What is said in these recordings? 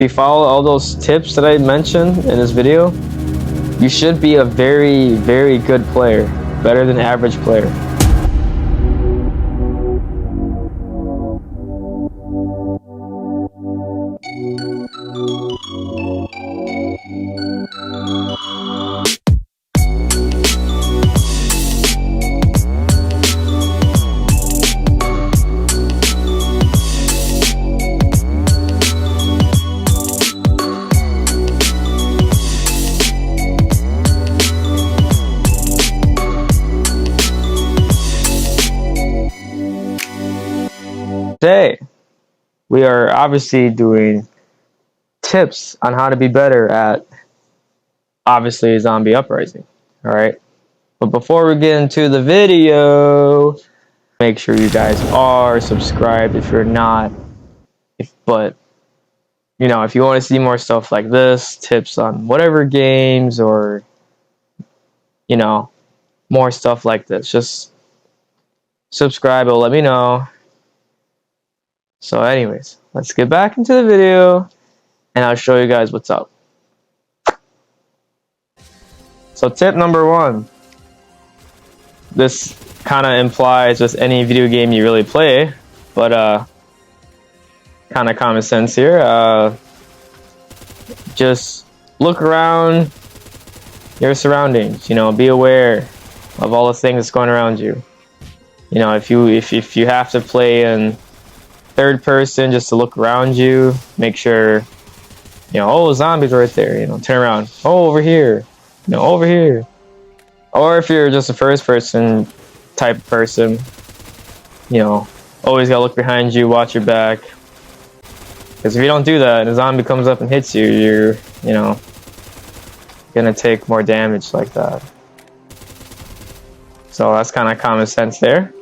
If you follow all those tips that I mentioned in this video, you should be a very, very good player, better than average player. Today, we are obviously doing tips on how to be better at, obviously, Zombie Uprising. Alright? But before we get into the video, make sure you guys are subscribed if you're not. But, you know, if you want to see more stuff like this, tips on whatever games or, you know, more stuff like this, just subscribe. It'll let me know. So anyways, let's get back into the video and I'll show you guys what's up. So tip number 1. This kind of implies with any video game you really play, but kind of common sense here. Just look around your surroundings, you know, be aware of all the things that's going around you. You know, if you have to play in third person just to look around you, make sure, you know, oh, zombies right there, you know, turn around, oh, over here, you know, over here. Or if you're just a first person type of person, you know, always gotta look behind you, watch your back, because if you don't do that and a zombie comes up and hits you, you're, you know, gonna take more damage like that. So that's kind of common sense there.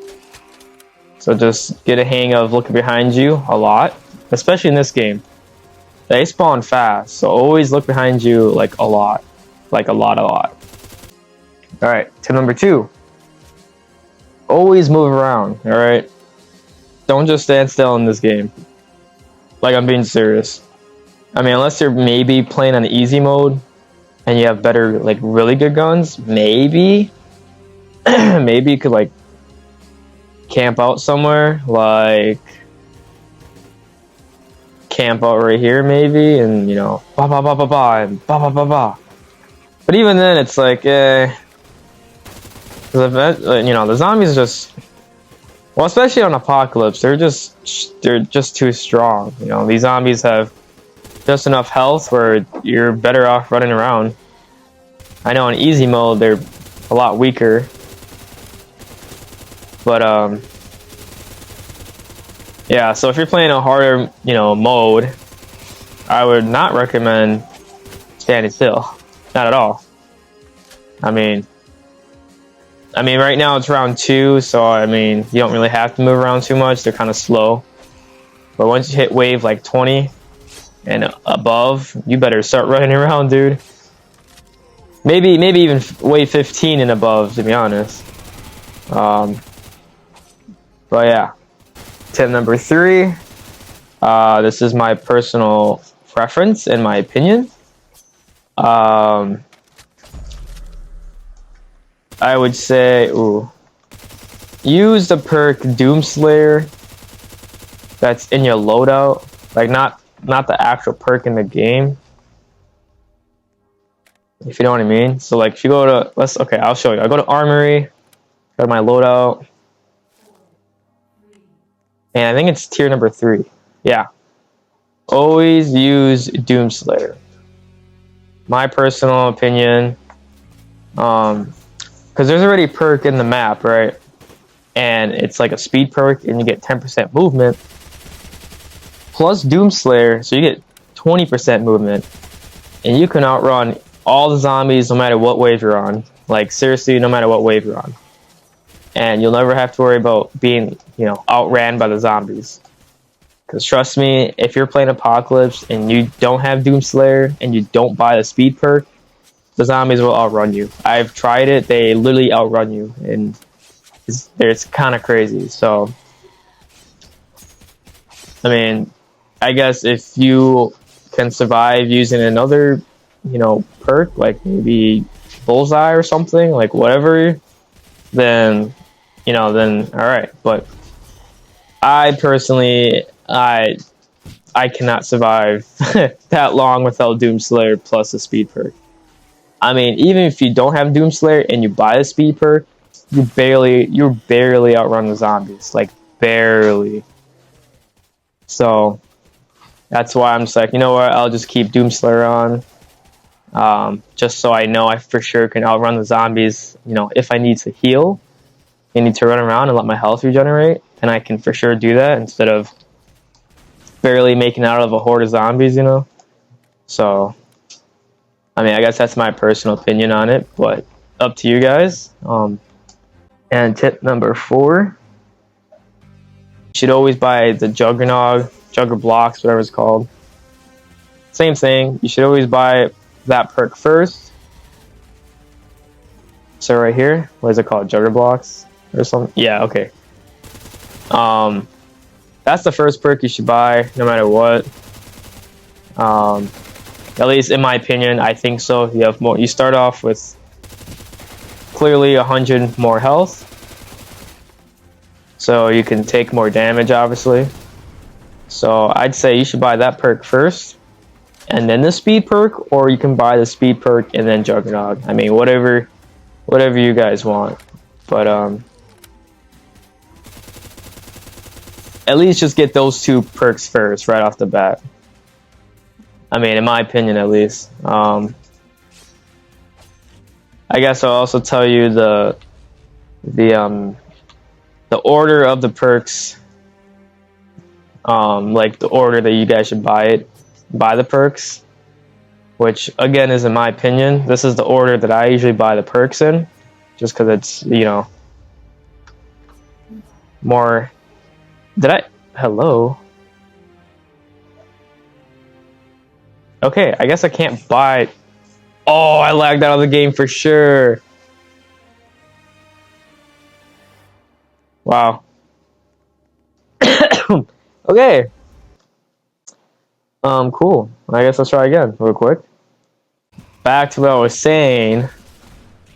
So just get a hang of looking behind you a lot, especially in this game. They spawn fast, so always look behind you like a lot. Like a lot. Alright, tip number 2. Always move around, alright? Don't just stand still in this game. Like, I'm being serious. I mean, unless you're maybe playing on easy mode and you have better, like, really good guns, maybe. Maybe you could, like, camp out somewhere, like camp out right here maybe, and you know, ba ba ba ba ba and ba ba ba ba. But even then, it's like, you know, the zombies just, well, especially on Apocalypse, they're just too strong. You know, these zombies have just enough health where you're better off running around. I know on easy mode they're a lot weaker. But yeah, so if you're playing a harder, you know, mode, I would not recommend standing still. Not at all. I mean right now it's round 2, so I mean you don't really have to move around too much. They're kind of slow. But once you hit wave like 20 and above, you better start running around, dude. Maybe even wave 15 and above, to be honest. But yeah, tip number 3. This is my personal preference and my opinion. I would say, use the perk Doomslayer that's in your loadout, like not the actual perk in the game. If you know what I mean. So like if you go to, I'll show you. I go to Armory, go to my loadout. And I think it's tier number 3. Yeah. Always use Doomslayer. My personal opinion. Because there's already a perk in the map, right? And it's like a speed perk, and you get 10% movement. Plus Doomslayer, so you get 20% movement. And you can outrun all the zombies no matter what wave you're on. Like, seriously, no matter what wave you're on. And you'll never have to worry about being, you know, outran by the zombies. Because trust me, if you're playing Apocalypse and you don't have Doomslayer and you don't buy the speed perk, the zombies will outrun you. I've tried it, they literally outrun you, and it's kind of crazy. So, I mean, I guess if you can survive using another, perk, like maybe bullseye or something, like whatever, then, then all right. But I personally, I cannot survive that long without Doomslayer plus a speed perk. I mean, even if you don't have Doomslayer and you buy a speed perk, you're barely outrun the zombies, like barely. So that's why I'm just like, you know what? I'll just keep Doomslayer on, just so I know I for sure can outrun the zombies. If I need to heal, I need to run around and let my health regenerate, and I can for sure do that instead of barely making out of a horde of zombies. So I mean, I guess that's my personal opinion on it, but up to you guys. And tip number 4, you should always buy the Jugger blocks, whatever it's called. Same thing, you should always buy that perk first. So right here, what is it called? Jugger blocks or something? Yeah, okay. That's the first perk you should buy, no matter what. At least in my opinion, I think so. You have more. You start off with clearly 100 more health, so you can take more damage, obviously. So I'd say you should buy that perk first, and then the speed perk, or you can buy the speed perk and then Juggernaut. I mean, whatever you guys want, but at least just get those 2 perks first, right off the bat. I mean, in my opinion, at least. I guess I'll also tell you the order of the perks, like the order that you guys should buy the perks, which again is in my opinion. This is the order that I usually buy the perks in, just because it's more. Hello. Okay, I guess I can't buy. Oh, I lagged out of the game for sure. Wow. Okay. Cool. I guess let's try again real quick. Back to what I was saying.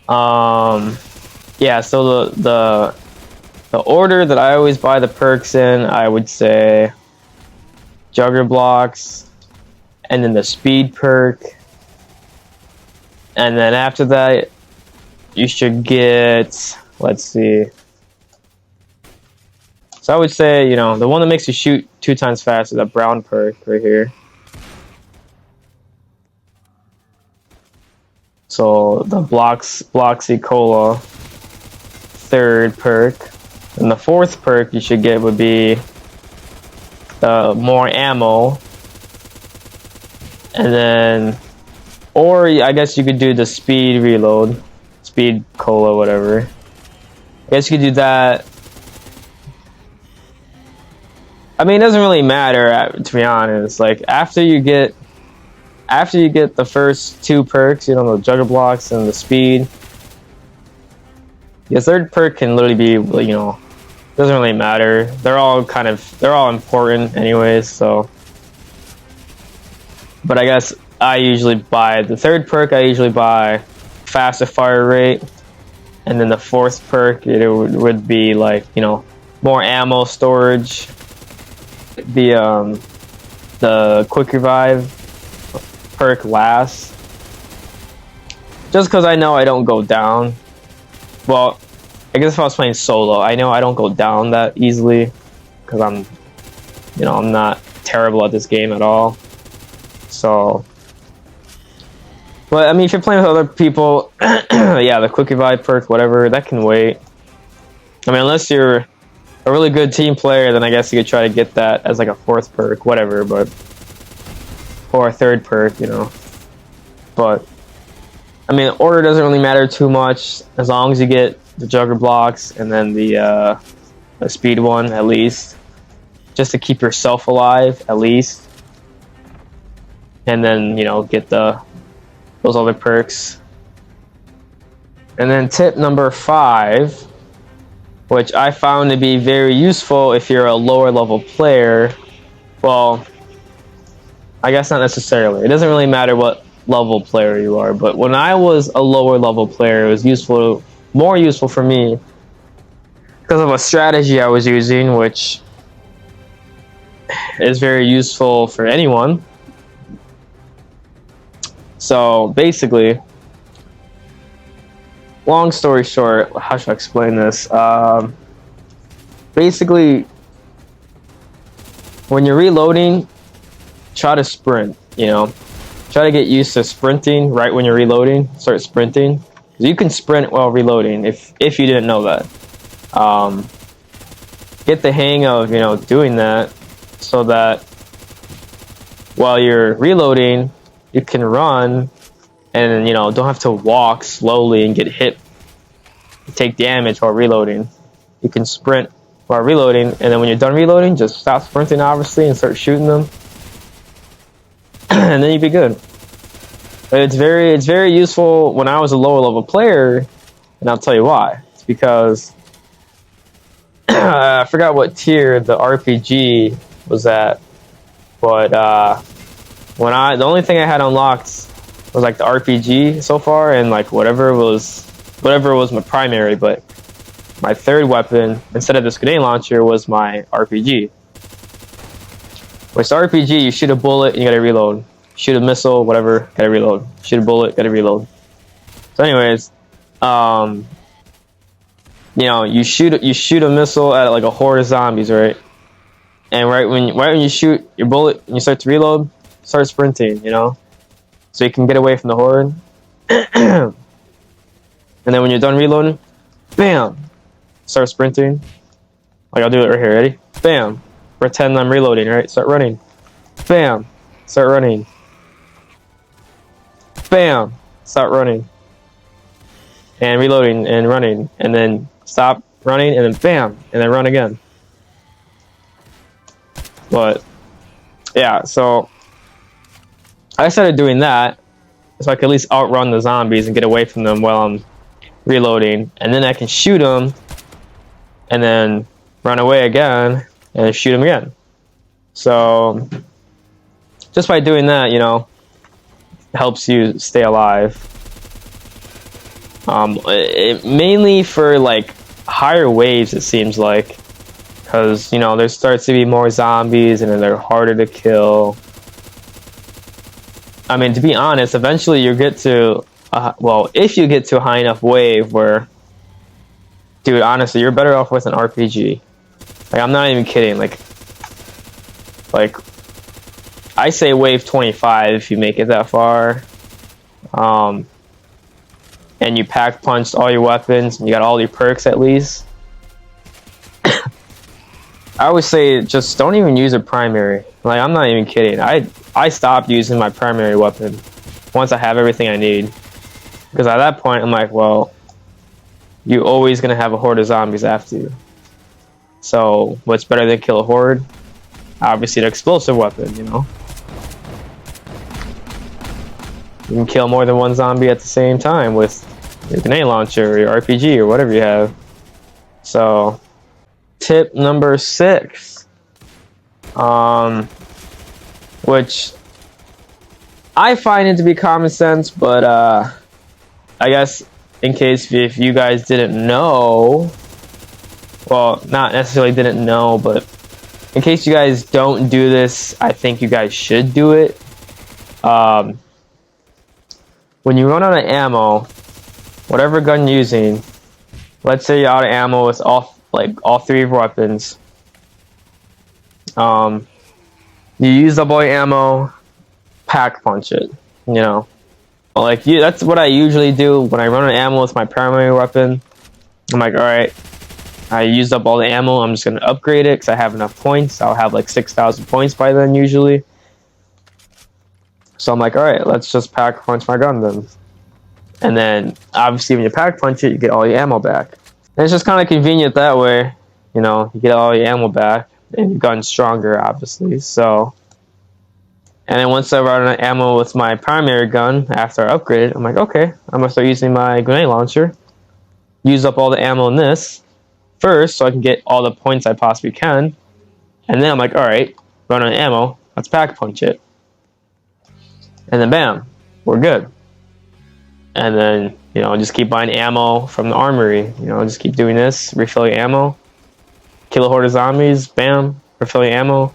Yeah, so the order that I always buy the perks in, I would say Jugger blocks, and then the speed perk, and then after that you should get, let's see, so I would say, the one that makes you shoot 2 times faster, that brown perk right here. So the Bloxy Cola 3rd perk, and the 4th perk you should get would be more ammo. And then, or I guess you could do the speed reload, speed cola, whatever. I guess you could do that. I mean, it doesn't really matter, to be honest. Like after you get the first 2 perks, the Jugger blocks and the speed, your 3rd perk can literally be, doesn't really matter. They're all important anyways. So. But I guess I usually buy the 3rd perk. I usually buy faster fire rate, and then the 4th perk it would be like more ammo storage. The quick revive perk last, just because I know I don't go down. Well, I guess if I was playing solo, I know I don't go down that easily because I'm not terrible at this game at all. So, but I mean, if you're playing with other people, yeah, the quick revive perk, whatever, that can wait. I mean, unless you're a really good team player, then I guess you could try to get that as like a 4th perk, whatever, but or a 3rd perk, But I mean, order doesn't really matter too much as long as you get the Jugger blocks and then the speed one at least, just to keep yourself alive at least. And then, get those other perks. And then tip number 5, which I found to be very useful if you're a lower level player. Well, I guess not necessarily. It doesn't really matter what level player you are, but when I was a lower level player, it was useful, more useful for me because of a strategy I was using, which is very useful for anyone. So basically, long story short, how should I explain this? Basically, when you're reloading, try to sprint, you know. Try to get used to sprinting right when you're reloading. Start sprinting. You can sprint while reloading if you didn't know that. Get the hang of, you know, doing that so that while you're reloading, you can run and, you know, don't have to walk slowly and get hit, take damage while reloading. You can sprint while reloading, and then when you're done reloading, just stop sprinting, obviously, and start shooting them. And then you'd be good. But it's very useful when I was a lower level player, and I'll tell you why. It's because I forgot what tier the RPG was at, but the only thing I had unlocked was like the RPG so far, and like whatever was my primary, but my third weapon instead of this grenade launcher was my RPG. With the RPG, you shoot a bullet and you gotta reload. Shoot a missile, whatever, gotta reload. Shoot a bullet, gotta reload. So anyways, you know, you shoot a missile at like a horde of zombies, right? And right when you shoot your bullet and you start to reload, start sprinting, you know, so you can get away from the horde. And then when you're done reloading, bam, start sprinting. Like I'll do it right here. Ready? Bam. Pretend I'm reloading. Right? Start running. Bam. Start running. Bam. Start running. And reloading and running, and then stop running, and then bam, and then run again. But yeah, so I started doing that so I could at least outrun the zombies and get away from them while I'm reloading, and then I can shoot them and then run away again and shoot them again. So just by doing that, you know, helps you stay alive. Mainly for like higher waves, it seems like, because you know there starts to be more zombies and then they're harder to kill. I mean, to be honest, eventually you get to well, if you get to a high enough wave where, dude, honestly, you're better off with an RPG. Like, I'm not even kidding. Like I say wave 25 if you make it that far. And you pack punched all your weapons and you got all your perks at least. I would say just don't even use a primary. Like, I'm not even kidding. I stopped using my primary weapon once I have everything I need. Because at that point, I'm like, well, you're always going to have a horde of zombies after you. So, what's better than kill a horde? Obviously, the explosive weapon, you know? You can kill more than one zombie at the same time with your grenade launcher or your RPG or whatever you have. So, tip number 6. Which I find it to be common sense, but I guess in case if you guys didn't know, well, not necessarily didn't know, but in case you guys don't do this, I think you guys should do it. When you run out of ammo, whatever gun you're using, let's say you're out of ammo with all 3 of your weapons. You use up all your ammo, pack punch it, you know. Like, that's what I usually do when I run out of ammo with my primary weapon. I'm like, alright, I used up all the ammo, I'm just going to upgrade it because I have enough points. I'll have like 6,000 points by then usually. So I'm like, alright, let's just pack punch my gun then. And then, obviously, when you pack punch it, you get all your ammo back. And it's just kind of convenient that way. You know, you get all your ammo back, and your gun's stronger, obviously. So, and then once I run out of ammo with my primary gun, after I upgrade it, I'm like, okay, I'm going to start using my grenade launcher. Use up all the ammo in this first, so I can get all the points I possibly can. And then I'm like, alright, run out of ammo, let's pack punch it. and then bam, we're good. And then, you know, just keep buying ammo from the armory. You know, just keep doing this, refill your ammo, kill a horde of zombies, bam, refill your ammo.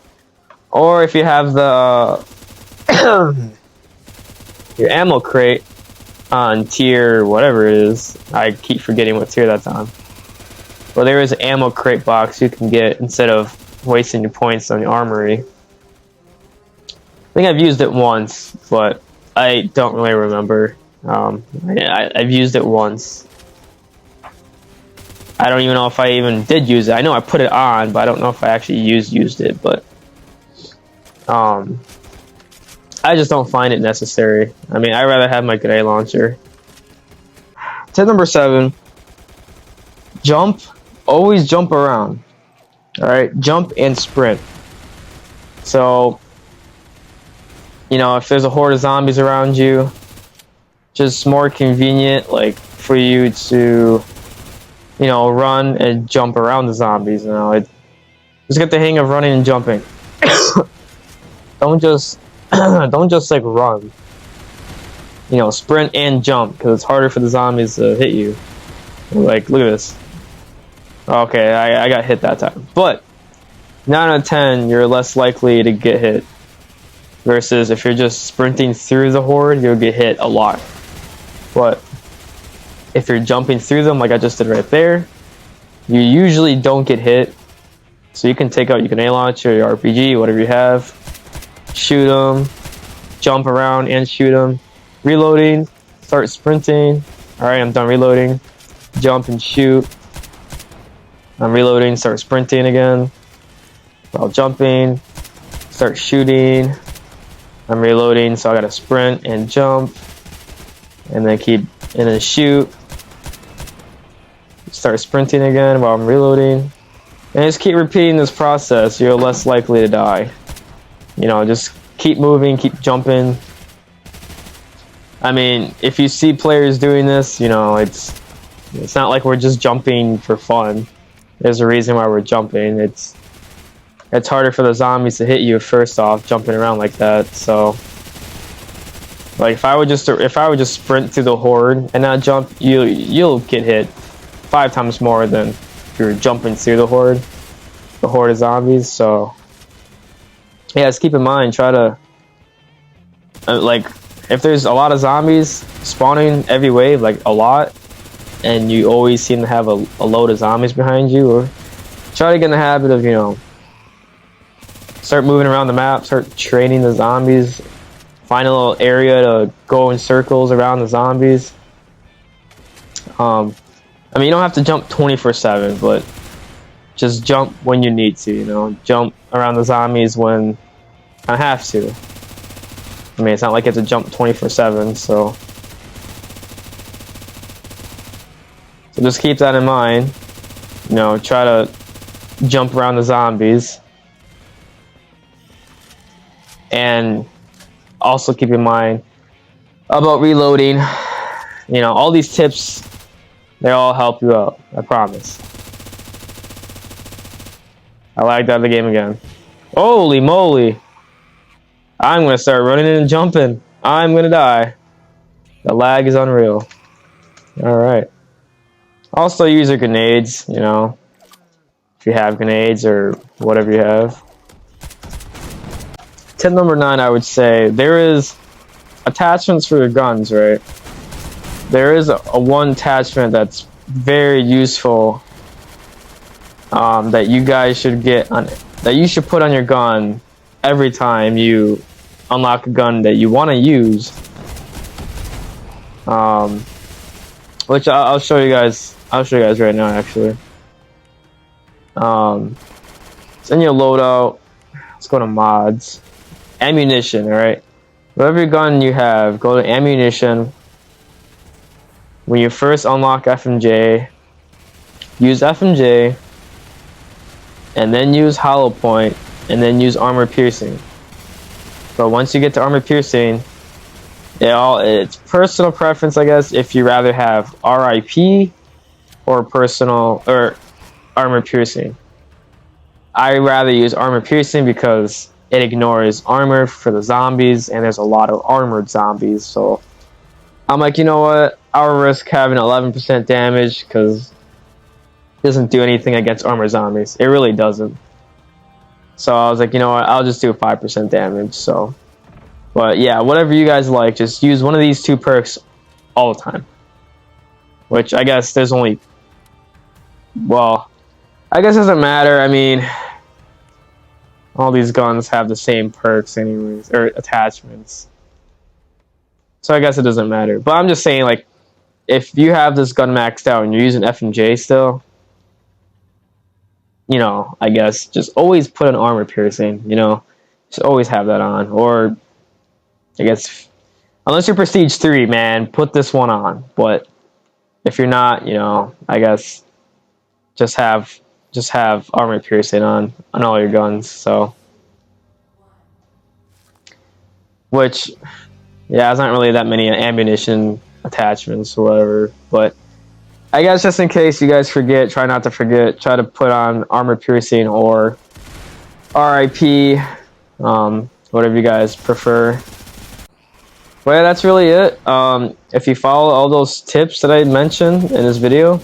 Or if you have the your ammo crate on tier whatever it is, I keep forgetting what tier that's on. Well, there is an ammo crate box you can get instead of wasting your points on the armory. I think I've used it once, but I don't really remember. I've used it once. I don't even know if I even did use it. I know I put it on, but I don't know if I actually used it. But I just don't find it necessary. I mean, I'd rather have my grenade launcher. Tip number 7: jump. Always jump around. All right, jump and sprint. So, you know, if there's a horde of zombies around you, just more convenient, like, for you to, you know, run and jump around the zombies. You know, just get the hang of running and jumping. Don't just like run. You know, sprint and jump, because it's harder for the zombies to hit you. Like, look at this. Okay, I got hit that time, but 9 out of 10, you're less likely to get hit. Versus if you're just sprinting through the horde, you'll get hit a lot. But if you're jumping through them, like I just did right there, you usually don't get hit. So you can take out your grenade launcher, your RPG, whatever you have, shoot them, jump around and shoot them, reloading, start sprinting. All right, I'm done reloading. Jump and shoot. I'm reloading, start sprinting again. While jumping, start shooting. I'm reloading, so I gotta sprint and jump, and then shoot. Start sprinting again while I'm reloading, and just keep repeating this process. You're less likely to die. You know, just keep moving, keep jumping. I mean, if you see players doing this, you know, it's not like we're just jumping for fun. There's a reason why we're jumping. It's harder for the zombies to hit you first off, jumping around like that. So, like if I would just sprint through the horde and not jump, you'll get hit 5 times more than if you're jumping through the horde of zombies. So, yeah, just keep in mind. Try to like if there's a lot of zombies spawning every wave, like a lot, and you always seem to have a load of zombies behind you, or try to get in the habit of, you know, start moving around the map, start training the zombies, find a little area to go in circles around the zombies. I mean, you don't have to jump 24/7, but just jump when you need to, you know, jump around the zombies when I have to. I mean, it's not like you have to jump 24/7, so just keep that in mind. You know, try to jump around the zombies. And also keep in mind about reloading. You know, all these tips, they all help you out, I promise. I lagged out of the game again. Holy moly. I'm gonna start running and jumping. I'm gonna die. The lag is unreal. Alright. Also use your grenades, you know, if you have grenades or whatever you have. Tip number 9, I would say, there is attachments for your guns, right? There is a one attachment that's very useful that you guys should get on, that you should put on your gun every time you unlock a gun that you want to use. Which I'll show you guys. I'll show you guys right now, actually. It's in your loadout. Let's go to mods. Ammunition, alright? Whatever gun you have, go to ammunition. When you first unlock FMJ, use FMJ, and then use hollow point, and then use armor piercing. But once you get to armor piercing, it's personal preference, I guess, if you rather have RIP or armor piercing. I rather use armor piercing because it ignores armor for the zombies, and there's a lot of armored zombies. So I'm like, you know what? I'll risk having 11% damage because it doesn't do anything against armored zombies. It really doesn't. So I was like, you know what? I'll just do 5% damage. So, but yeah, whatever you guys like, just use one of these 2 perks all the time. Which I guess there's only, well, I guess it doesn't matter. I mean, all these guns have the same perks anyways, or attachments. So I guess it doesn't matter. But I'm just saying, like, if you have this gun maxed out and you're using F and J still, you know, I guess just always put an armor piercing, you know. Just always have that on. Or, I guess, unless you're Prestige 3, man, put this one on. But if you're not, you know, I guess just have armor piercing on all your guns. So, which, yeah, there's not really that many ammunition attachments or whatever, but I guess just in case you guys forget, try not to forget, try to put on armor piercing or RIP, whatever you guys prefer. But yeah, that's really it. If you follow all those tips that I mentioned in this video,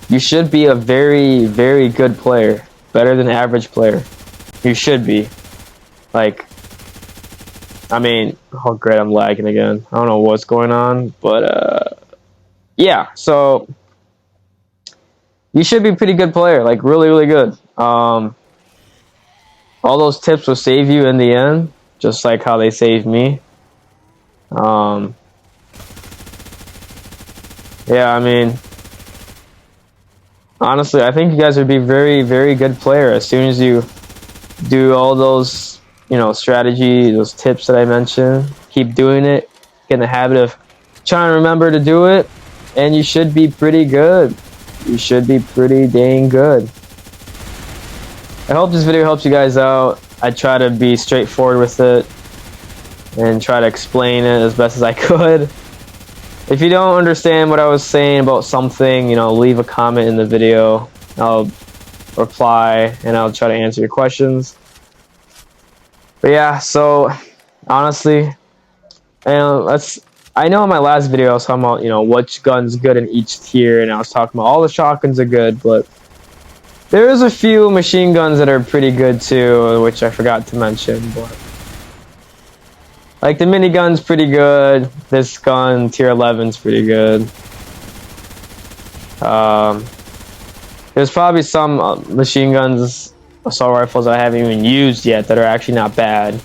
you should be a very, very good player. Better than average player. You should be. Like, I mean, oh great, I'm lagging again. I don't know what's going on, but yeah, so you should be a pretty good player, like really, really good. All those tips will save you in the end, just like how they saved me. Yeah, I mean, honestly, I think you guys would be very, very good player as soon as you do all those, you know, strategy, those tips that I mentioned. Keep doing it, get in the habit of trying to remember to do it, and you should be pretty good. You should be pretty dang good. I hope this video helps you guys out. I try to be straightforward with it and try to explain it as best as I could. If you don't understand what I was saying about something, you know, leave a comment in the video. I'll reply and I'll try to answer your questions. But yeah, so honestly, I know in my last video I was talking about, you know, which gun's good in each tier, and I was talking about all the shotguns are good, but there's a few machine guns that are pretty good too, which I forgot to mention. But like the minigun's pretty good. This gun, tier 11's pretty good. There's probably some machine guns, assault rifles I haven't even used yet that are actually not bad.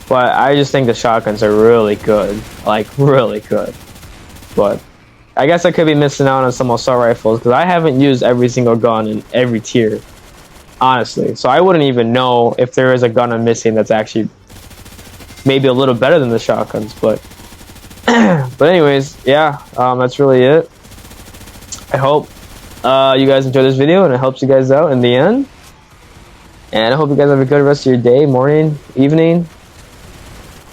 But I just think the shotguns are really good. Like, really good. But I guess I could be missing out on some assault rifles because I haven't used every single gun in every tier. Honestly. So I wouldn't even know if there is a gun I'm missing that's actually maybe a little better than the shotguns, but but anyways, yeah, that's really it. I hope you guys enjoyed this video and it helps you guys out in the end, and I hope you guys have a good rest of your day, morning, evening,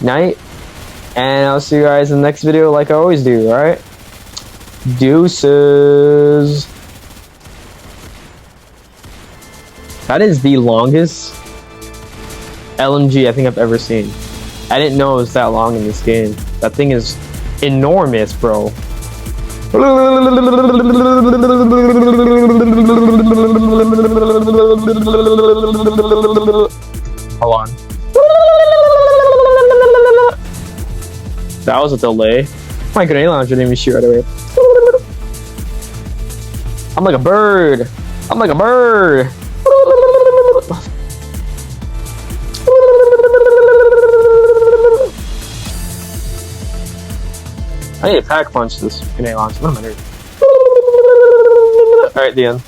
night, and I'll see you guys in the next video like I always do. All right, deuces. That is the longest LMG I think I've ever seen. I didn't know it was that long in this game. That thing is enormous, bro. Hold on. That was a delay. My grenade launcher didn't even shoot right away. I'm like a bird. I'm like a bird. I need to pack punch this grenade launcher. What am I doing? Alright, the end.